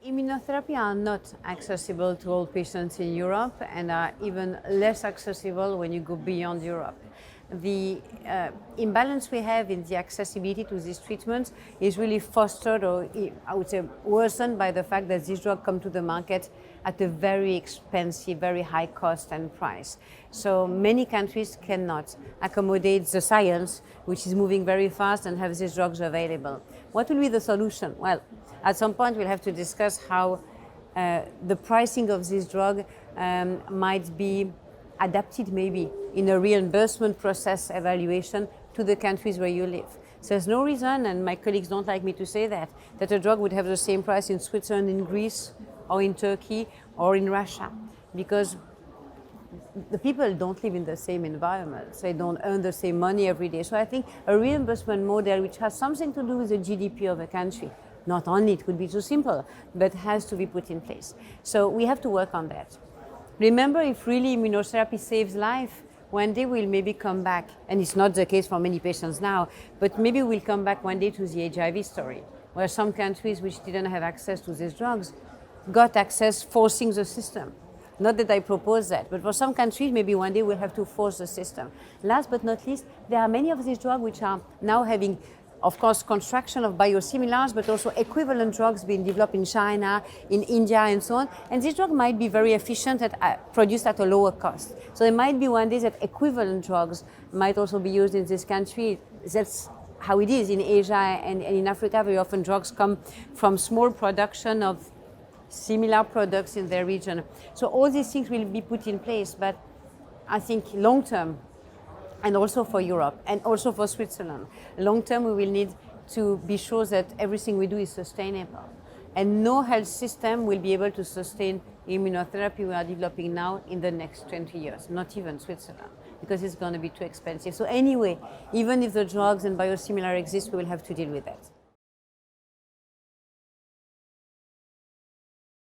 Immunotherapy are not accessible to all patients in Europe and are even less accessible when you go beyond Europe. The imbalance we have in the accessibility to these treatments is really fostered, or I would say worsened, by the fact that these drugs come to the market at a very expensive, very high cost and price. So many countries cannot accommodate the science, which is moving very fast, and have these drugs available. What will be the solution? Well, at some point we'll have to discuss how the pricing of this drug might be adapted, maybe in a reimbursement process evaluation, to the countries where you live. So there's no reason, and my colleagues don't like me to say that a drug would have the same price in Switzerland, in Greece, or in Turkey, or in Russia, because the people don't live in the same environment, so they don't earn the same money every day. So I think a reimbursement model which has something to do with the GDP of a country, not only it could be too simple, but has to be put in place. So we have to work on that. Remember, if really immunotherapy saves life, one day we'll maybe come back, and it's not the case for many patients now, but maybe we'll come back one day to the HIV story, where some countries which didn't have access to these drugs got access forcing the system. Not that I propose that, but for some countries, maybe one day we'll have to force the system. Last but not least, there are many of these drugs which are now having, of course, construction of biosimilars, but also equivalent drugs being developed in China, in India, and so on. And this drug might be very efficient at produced at a lower cost. So there might be one day that equivalent drugs might also be used in this country. That's how it is in Asia and in Africa. Very often drugs come from small production of similar products in their region. So all these things will be put in place, but I think long term, and also for Europe, and also for Switzerland, long term we will need to be sure that everything we do is sustainable. And no health system will be able to sustain immunotherapy we are developing now in the next 20 years, not even Switzerland, because it's going to be too expensive. So anyway, even if the drugs and biosimilar exist, we will have to deal with that.